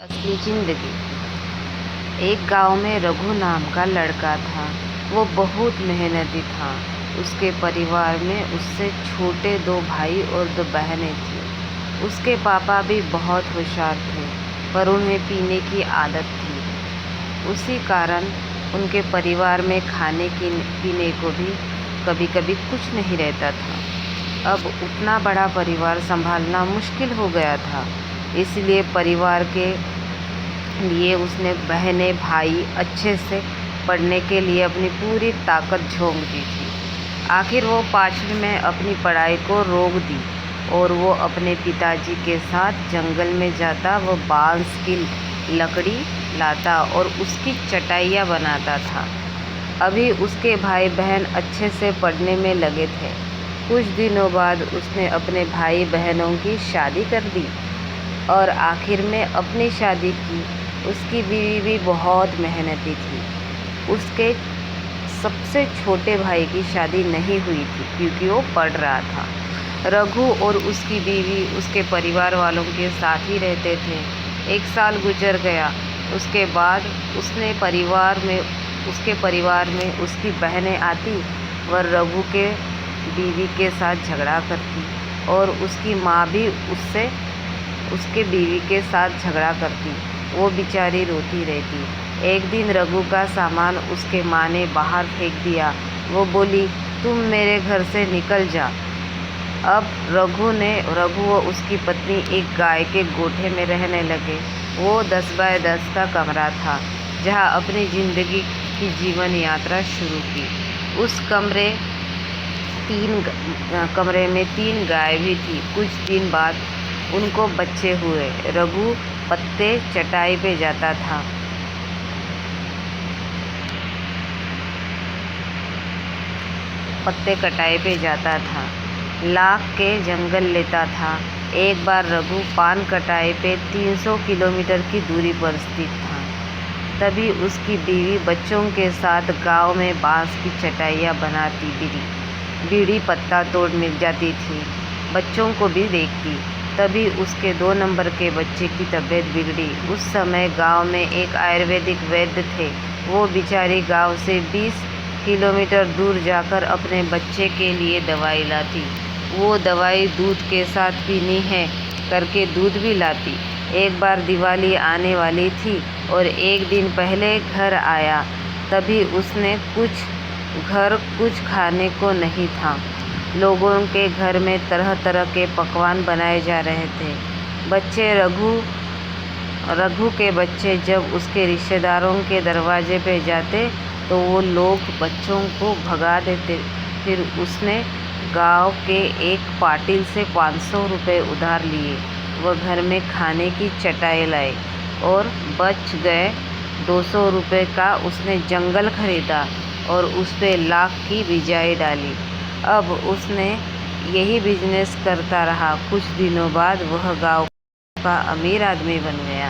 असली जिंदगी। एक गांव में रघु नाम का लड़का था। वो बहुत मेहनती था। उसके परिवार में उससे छोटे 2 भाई और 2 बहनें थीं। उसके पापा भी बहुत होशियार थे, पर उन्हें पीने की आदत थी। उसी कारण उनके परिवार में खाने पीने को भी कभी कभी कुछ नहीं रहता था। अब उतना बड़ा परिवार संभालना मुश्किल हो गया था। इसलिए परिवार के लिए उसने बहनें भाई अच्छे से पढ़ने के लिए अपनी पूरी ताकत झोंक दी थी। आखिर वो 5वीं में अपनी पढ़ाई को रोक दी और वो अपने पिताजी के साथ जंगल में जाता। वो बांस की लकड़ी लाता और उसकी चटाइयाँ बनाता था। अभी उसके भाई बहन अच्छे से पढ़ने में लगे थे। कुछ दिनों बाद उसने अपने भाई बहनों की शादी कर दी और आखिर में अपनी शादी की। उसकी बीवी भी बहुत मेहनती थी। उसके सबसे छोटे भाई की शादी नहीं हुई थी क्योंकि वो पढ़ रहा था। रघु और उसकी बीवी उसके परिवार वालों के साथ ही रहते थे। 1 साल गुजर गया। उसके बाद उसके परिवार में उसकी बहनें आती और रघु के बीवी के साथ झगड़ा करती और उसकी माँ भी उसके बीवी के साथ झगड़ा करती। वो बेचारी रोती रहती। एक दिन रघु का सामान उसके माँ ने बाहर फेंक दिया। वो बोली, तुम मेरे घर से निकल जा। अब रघु व उसकी पत्नी एक गाय के गोठे में रहने लगे। वो 10 बाय 10 का कमरा था जहाँ अपनी ज़िंदगी की जीवन यात्रा शुरू की। उस कमरे में 3 गाय भी थी। कुछ दिन बाद उनको बच्चे हुए। रघु पत्ते चटाई पे जाता था। पत्ते कटाई पे जाता था। लाख के जंगल लेता था। एक बार रघु पान कटाई पे 300 किलोमीटर की दूरी पर स्थित था। तभी उसकी बीवी बच्चों के साथ गांव में बांस की चटाइयाँ बनाती बीड़ी पत्ता तोड़ मिल जाती थी। बच्चों को भी देखती। तभी उसके 2 नंबर के बच्चे की तबीयत बिगड़ी। उस समय गांव में एक आयुर्वेदिक वैद्य थे। वो बेचारी गांव से 20 किलोमीटर दूर जाकर अपने बच्चे के लिए दवाई लाती। वो दवाई दूध के साथ पीनी है करके दूध भी लाती। एक बार दिवाली आने वाली थी और एक दिन पहले घर आया। तभी उसने कुछ खाने को नहीं था। लोगों के घर में तरह तरह के पकवान बनाए जा रहे थे। रघु के बच्चे जब उसके रिश्तेदारों के दरवाजे पे जाते तो वो लोग बच्चों को भगा देते। फिर उसने गांव के एक पाटिल से 500 रुपये उधार लिए। वह घर में खाने की चटाई लाए और बच गए 200 रुपये का उसने जंगल खरीदा और उस पे लाख की बिजाई डाली। अब उसने यही बिजनेस करता रहा। कुछ दिनों बाद वह गांव का अमीर आदमी बन गया।